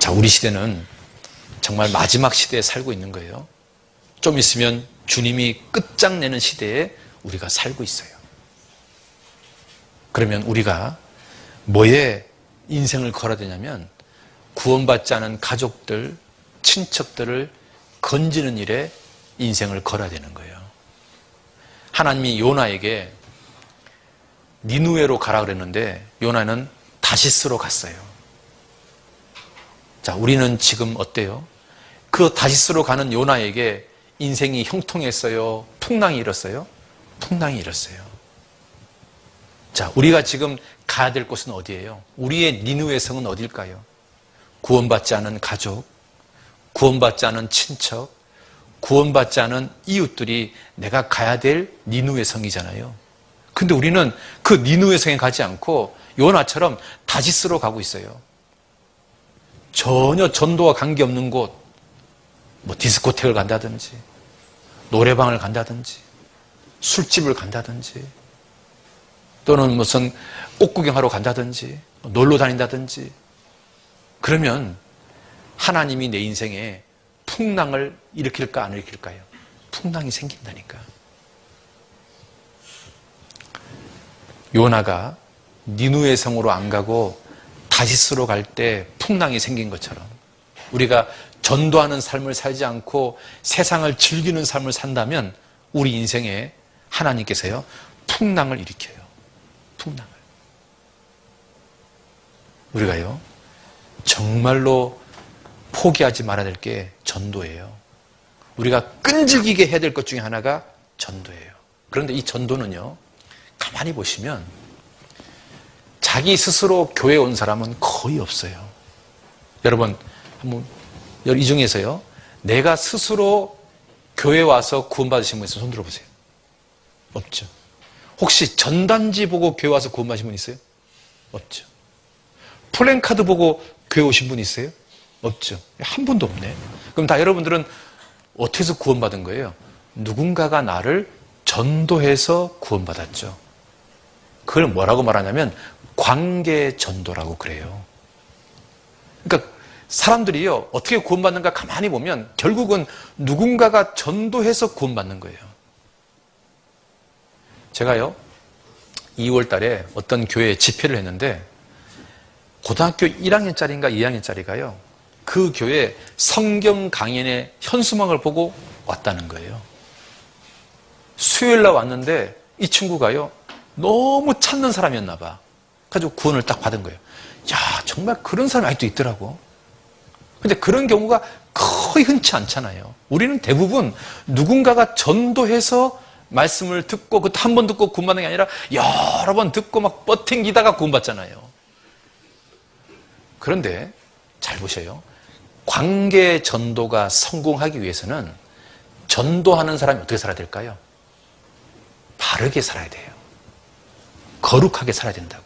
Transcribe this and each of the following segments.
자, 우리 시대는 정말 마지막 시대에 살고 있는 거예요. 좀 있으면 주님이 끝장내는 시대에 우리가 살고 있어요. 그러면 우리가 뭐에 인생을 걸어야 되냐면 구원받지 않은 가족들, 친척들을 건지는 일에 인생을 걸어야 되는 거예요. 하나님이 요나에게 니누웨로 가라 그랬는데 요나는 다시스로 갔어요. 자, 우리는 지금 어때요? 그 다시스로 가는 요나에게 인생이 형통했어요? 풍랑이 일었어요? 풍랑이 일었어요. 자, 우리가 지금 가야 될 곳은 어디예요? 우리의 니누웨 성은 어딜까요? 구원받지 않은 가족, 구원받지 않은 친척, 구원받지 않은 이웃들이 내가 가야 될 니누웨 성이잖아요. 근데 우리는 그 니누웨 성에 가지 않고 요나처럼 다시스로 가고 있어요. 전혀 전도와 관계없는 곳, 뭐 디스코텍을 간다든지 노래방을 간다든지 술집을 간다든지 또는 무슨 꽃 구경하러 간다든지 놀러 다닌다든지 그러면 하나님이 내 인생에 풍랑을 일으킬까 안 일으킬까요? 풍랑이 생긴다니까. 요나가 니누웨 성으로 안 가고 다시스로 갈 때 풍랑이 생긴 것처럼 우리가 전도하는 삶을 살지 않고 세상을 즐기는 삶을 산다면 우리 인생에 하나님께서요 풍랑을 일으켜요. 풍랑을. 우리가요 정말로 포기하지 말아야 될 게 전도예요. 우리가 끈질기게 해야 될 것 중에 하나가 전도예요. 그런데 이 전도는요 가만히 보시면 자기 스스로 교회에 온 사람은 거의 없어요. 여러분 한번 이 중에서요 내가 스스로 교회에 와서 구원받으신 분 있어요? 손 들어보세요. 없죠. 혹시 전단지 보고 교회 와서 구원받으신 분 있어요? 없죠. 플랜카드 보고 교회 오신 분 있어요? 없죠. 한 분도 없네. 그럼 다 여러분들은 어떻게 해서 구원받은 거예요? 누군가가 나를 전도해서 구원받았죠. 그걸 뭐라고 말하냐면 관계 전도라고 그래요. 그러니까 사람들이요 어떻게 구원받는가 가만히 보면 결국은 누군가가 전도해서 구원받는 거예요. 제가요 2월 달에 어떤 교회에 집회를 했는데 고등학교 1학년짜리인가 2학년짜리가요 그 교회 성경 강연의 현수막을 보고 왔다는 거예요. 수요일 날 왔는데 이 친구가요 너무 찾는 사람이었나 봐. 그래서 구원을 딱 받은 거예요. 야, 정말 그런 사람이 아직도 있더라고. 근데 그런 경우가 거의 흔치 않잖아요. 우리는 대부분 누군가가 전도해서 말씀을 듣고 그것도 한 번 듣고 구원받는 게 아니라 여러 번 듣고 막 뻗팅기다가 구원받잖아요. 그런데 잘 보셔요. 관계 전도가 성공하기 위해서는 전도하는 사람이 어떻게 살아야 될까요? 바르게 살아야 돼요. 거룩하게 살아야 된다고.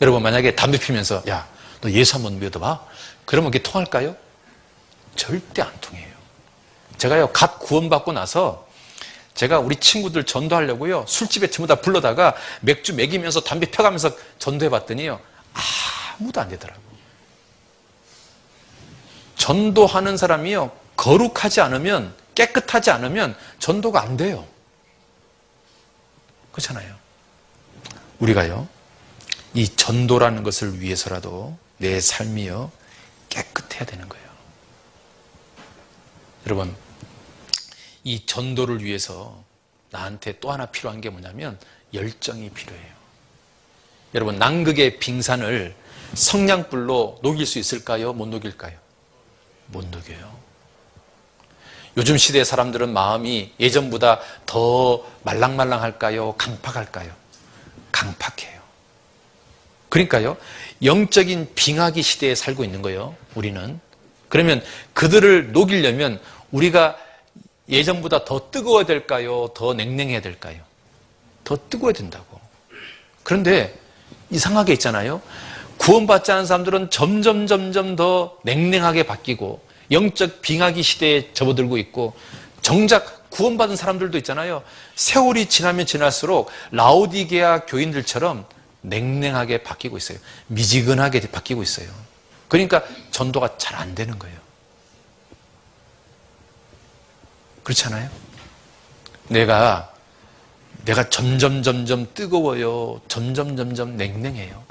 여러분 만약에 담배 피면서 야, 너 예수 한번 믿어봐. 그러면 그게 통할까요? 절대 안 통해요. 제가요 갓 구원받고 나서 제가 우리 친구들 전도하려고요 술집에 전부 다 불러다가 맥주 먹이면서 담배 펴가면서 전도해봤더니요 아무도 안 되더라고. 전도하는 사람이요 거룩하지 않으면 깨끗하지 않으면 전도가 안 돼요. 그렇잖아요. 우리가요 이 전도라는 것을 위해서라도 내 삶이요 깨끗해야 되는 거예요. 여러분 이 전도를 위해서 나한테 또 하나 필요한 게 뭐냐면 열정이 필요해요. 여러분 남극의 빙산을 성냥불로 녹일 수 있을까요? 못 녹일까요? 못 녹여요. 요즘 시대의 사람들은 마음이 예전보다 더 말랑말랑할까요? 강팍할까요? 강팍해요. 그러니까요 영적인 빙하기 시대에 살고 있는 거예요. 우리는. 그러면 그들을 녹이려면 우리가 예전보다 더 뜨거워야 될까요? 더 냉랭해야 될까요? 더 뜨거워야 된다고. 그런데 이상하게 있잖아요. 구원받지 않은 사람들은 점점 더 냉랭하게 바뀌고 영적 빙하기 시대에 접어들고 있고 정작 구원받은 사람들도 있잖아요. 세월이 지나면 지날수록 라오디게아 교인들처럼 냉랭하게 바뀌고 있어요. 미지근하게 바뀌고 있어요. 그러니까 전도가 잘 안 되는 거예요. 그렇잖아요? 내가 점점 뜨거워요. 점점 냉랭해요.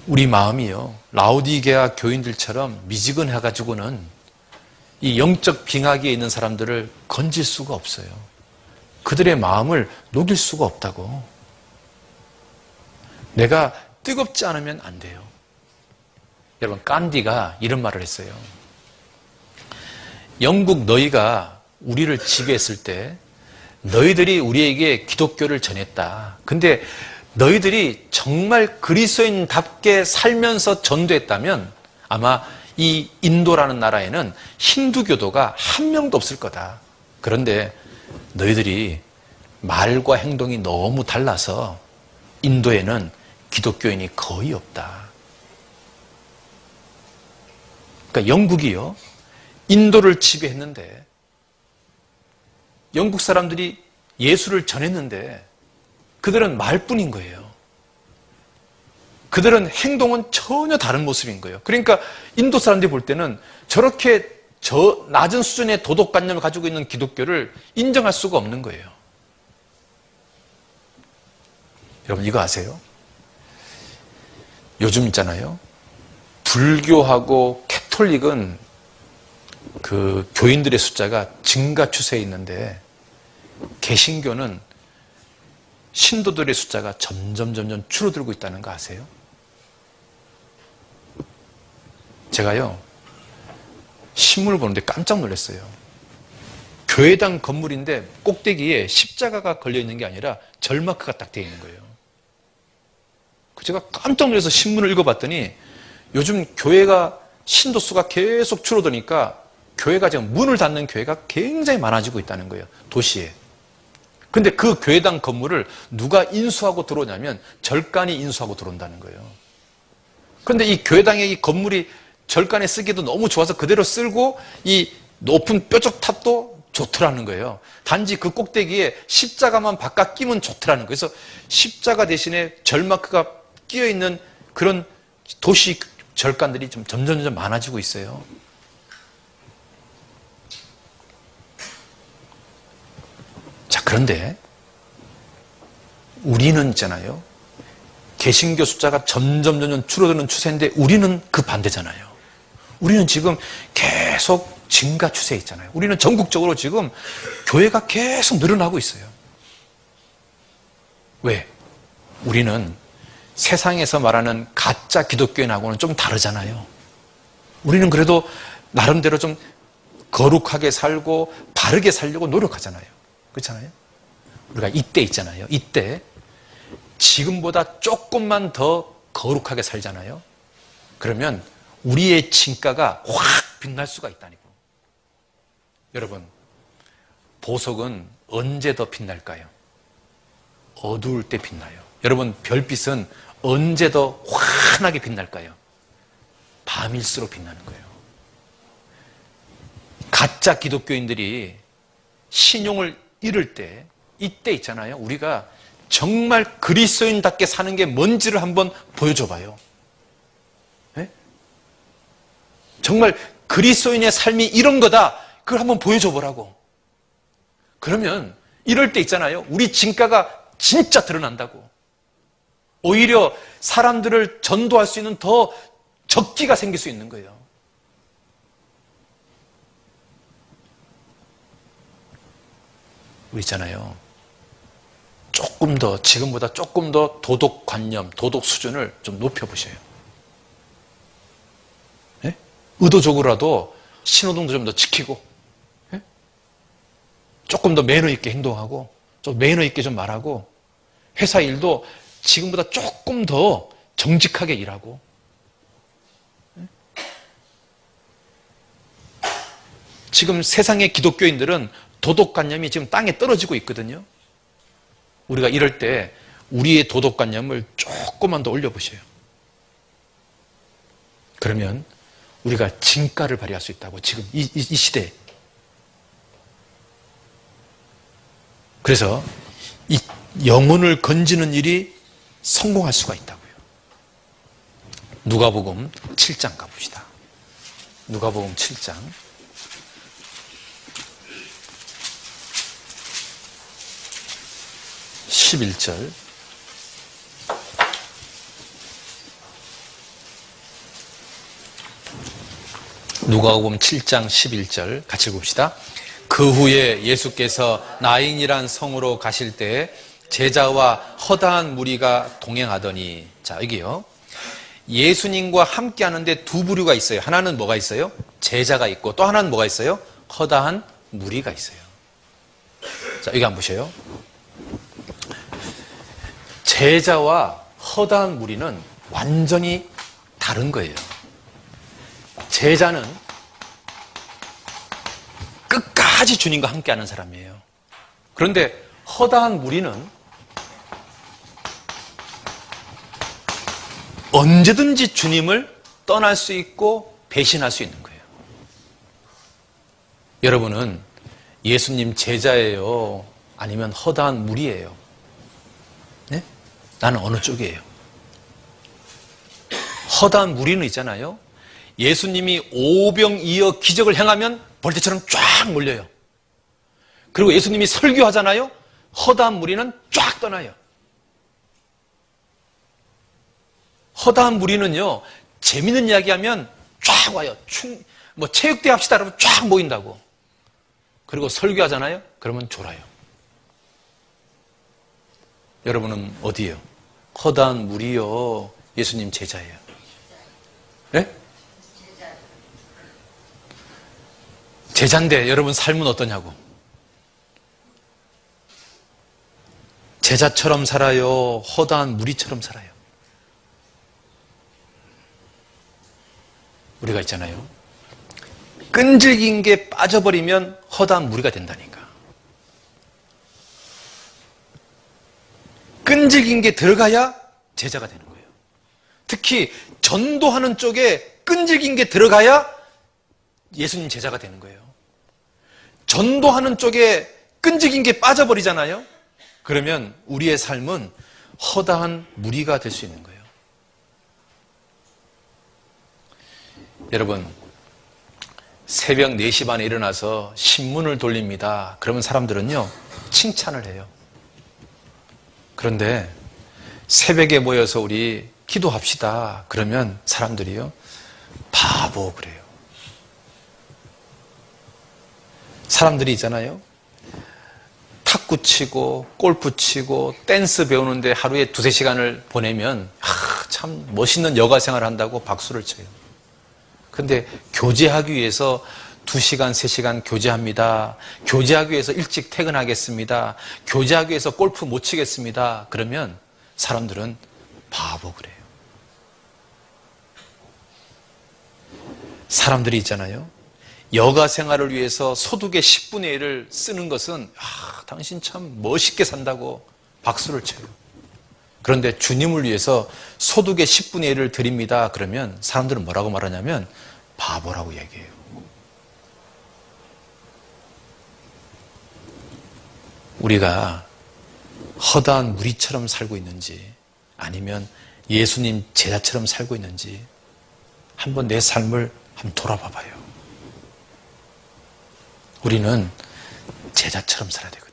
우리 마음이요, 라오디게아 교인들처럼 미지근해가지고는 이 영적 빙하기에 있는 사람들을 건질 수가 없어요. 그들의 마음을 녹일 수가 없다고. 내가 뜨겁지 않으면 안 돼요. 여러분, 깐디가 이런 말을 했어요. 영국 너희가 우리를 지배했을 때 너희들이 우리에게 기독교를 전했다. 근데 너희들이 정말 그리스도인답게 살면서 전도했다면 아마 이 인도라는 나라에는 힌두교도가 한 명도 없을 거다. 그런데 너희들이 말과 행동이 너무 달라서 인도에는 기독교인이 거의 없다. 그러니까 영국이요, 인도를 지배했는데, 영국 사람들이 예수를 전했는데 그들은 말뿐인 거예요. 그들은 행동은 전혀 다른 모습인 거예요. 그러니까 인도 사람들이 볼 때는 저렇게 낮은 수준의 도덕관념을 가지고 있는 기독교를 인정할 수가 없는 거예요. 여러분, 이거 아세요? 요즘 있잖아요, 불교하고 캐톨릭은 그 교인들의 숫자가 증가 추세에 있는데 개신교는 신도들의 숫자가 점점 줄어들고 있다는 거 아세요? 제가요, 신문을 보는데 깜짝 놀랐어요. 교회당 건물인데 꼭대기에 십자가가 걸려있는 게 아니라 절마크가 딱 되어 있는 거예요. 제가 깜짝 놀라서 신문을 읽어봤더니 요즘 교회가 신도 수가 계속 줄어드니까 교회가 지금 문을 닫는 교회가 굉장히 많아지고 있다는 거예요, 도시에. 근데 그 교회당 건물을 누가 인수하고 들어오냐면 절간이 인수하고 들어온다는 거예요. 그런데 이 교회당의 이 건물이 절간에 쓰기도 너무 좋아서 그대로 쓸고 이 높은 뾰족탑도 좋더라는 거예요. 단지 그 꼭대기에 십자가만 바깥 끼면 좋더라는 거예요. 그래서 십자가 대신에 절마크가 끼어있는 그런 도시 절간들이 좀 점점 많아지고 있어요. 자, 그런데 우리는 있잖아요, 개신교 숫자가 점점 줄어드는 추세인데 우리는 그 반대잖아요. 우리는 지금 계속 증가 추세에 있잖아요. 우리는 전국적으로 지금 교회가 계속 늘어나고 있어요. 왜? 우리는 세상에서 말하는 가짜 기독교인하고는 좀 다르잖아요. 우리는 그래도 나름대로 좀 거룩하게 살고 바르게 살려고 노력하잖아요. 그렇잖아요? 우리가 이때 있잖아요. 이때 지금보다 조금만 더 거룩하게 살잖아요. 그러면 우리의 진가가 확 빛날 수가 있다니까. 여러분, 보석은 언제 더 빛날까요? 어두울 때 빛나요. 여러분, 별빛은 언제 더 환하게 빛날까요? 밤일수록 빛나는 거예요. 가짜 기독교인들이 신용을 잃을 때, 이때 있잖아요, 우리가 정말 그리스도인답게 사는 게 뭔지를 한번 보여줘 봐요. 네? 정말 그리스도인의 삶이 이런 거다, 그걸 한번 보여줘 보라고. 그러면 이럴 때 있잖아요, 우리 진가가 진짜 드러난다고. 오히려 사람들을 전도할 수 있는 더 적기가 생길 수 있는 거예요. 우리 있잖아요, 조금 더, 지금보다 조금 더 도덕관념, 도덕 수준을 좀 높여보셔요. 네? 의도적으로라도 신호등도 좀 더 지키고, 네? 조금 더 매너 있게 행동하고, 좀 매너 있게 좀 말하고, 회사 일도 지금보다 조금 더 정직하게 일하고. 네? 지금 세상의 기독교인들은 도덕관념이 지금 땅에 떨어지고 있거든요. 우리가 이럴 때 우리의 도덕관념을 조금만 더 올려보셔요. 그러면 우리가 진가를 발휘할 수 있다고, 지금 이 시대에. 그래서 영혼을 건지는 일이 성공할 수가 있다고요. 누가복음 7장 가봅시다. 누가복음 7장 11절. 누가복음 7장 11절 같이 읽읍시다. 그 후에 예수께서 나인이란 성으로 가실 때 제자와 허다한 무리가 동행하더니, 자 여기요, 예수님과 함께 하는데 두 부류가 있어요. 하나는 뭐가 있어요? 제자가 있고, 또 하나는 뭐가 있어요? 허다한 무리가 있어요. 자 여기 한번 보세요. 제자와 허다한 무리는 완전히 다른 거예요. 제자는 끝까지 주님과 함께하는 사람이에요. 그런데 허다한 무리는 언제든지 주님을 떠날 수 있고 배신할 수 있는 거예요. 여러분은 예수님 제자예요? 아니면 허다한 무리예요? 네? 나는 어느 쪽이에요? 허다한 무리는 있잖아요. 예수님이 오병이어 기적을 행하면 벌떼처럼 쫙 몰려요. 그리고 예수님이 설교하잖아요. 허다한 무리는 쫙 떠나요. 허다한 무리는요, 재밌는 이야기하면 쫙 와요. 체육대회 합시다 그러면 쫙 모인다고. 그리고 설교하잖아요. 그러면 졸아요. 여러분은 어디예요? 허다한 무리요, 예수님 제자예요? 네? 제자인데 여러분 삶은 어떠냐고. 제자처럼 살아요? 허다한 무리처럼 살아요? 우리가 있잖아요, 끈질긴 게 빠져버리면 허다한 무리가 된다니까. 끈질긴 게 들어가야 제자가 되는 거예요. 특히 전도하는 쪽에 끈질긴 게 들어가야 예수님 제자가 되는 거예요. 전도하는 쪽에 끈질긴 게 빠져버리잖아요. 그러면 우리의 삶은 허다한 무리가 될 수 있는 거예요. 여러분, 새벽 4시 반에 일어나서 신문을 돌립니다. 그러면 사람들은요, 칭찬을 해요. 그런데 새벽에 모여서 우리 기도합시다. 그러면 사람들이요, 바보 그래요. 사람들이 있잖아요, 탁구 치고 골프 치고 댄스 배우는데 하루에 2-3시간을 보내면 참 멋있는 여가 생활을 한다고 박수를 쳐요. 근데 교제하기 위해서 2시간, 3시간 교제합니다. 교제하기 위해서 일찍 퇴근하겠습니다. 교제하기 위해서 골프 못 치겠습니다. 그러면 사람들은 바보 그래요. 사람들이 있잖아요, 여가 생활을 위해서 소득의 10분의 1을 쓰는 것은 당신 참 멋있게 산다고 박수를 쳐요. 그런데 주님을 위해서 소득의 10분의 1을 드립니다. 그러면 사람들은 뭐라고 말하냐면 바보라고 얘기해요. 우리가 허다한 무리처럼 살고 있는지 아니면 예수님 제자처럼 살고 있는지 한번 내 삶을 한번 돌아봐 봐요. 우리는 제자처럼 살아야 되거든요.